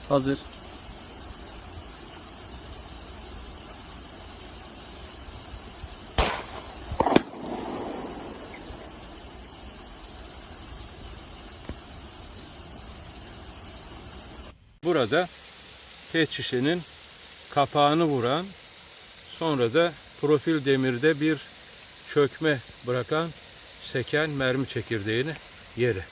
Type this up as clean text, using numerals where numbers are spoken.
Hazır. Burada pet şişenin kapağını vuran, sonra da profil demirde bir çökme bırakan seken mermi çekirdeğini yeri.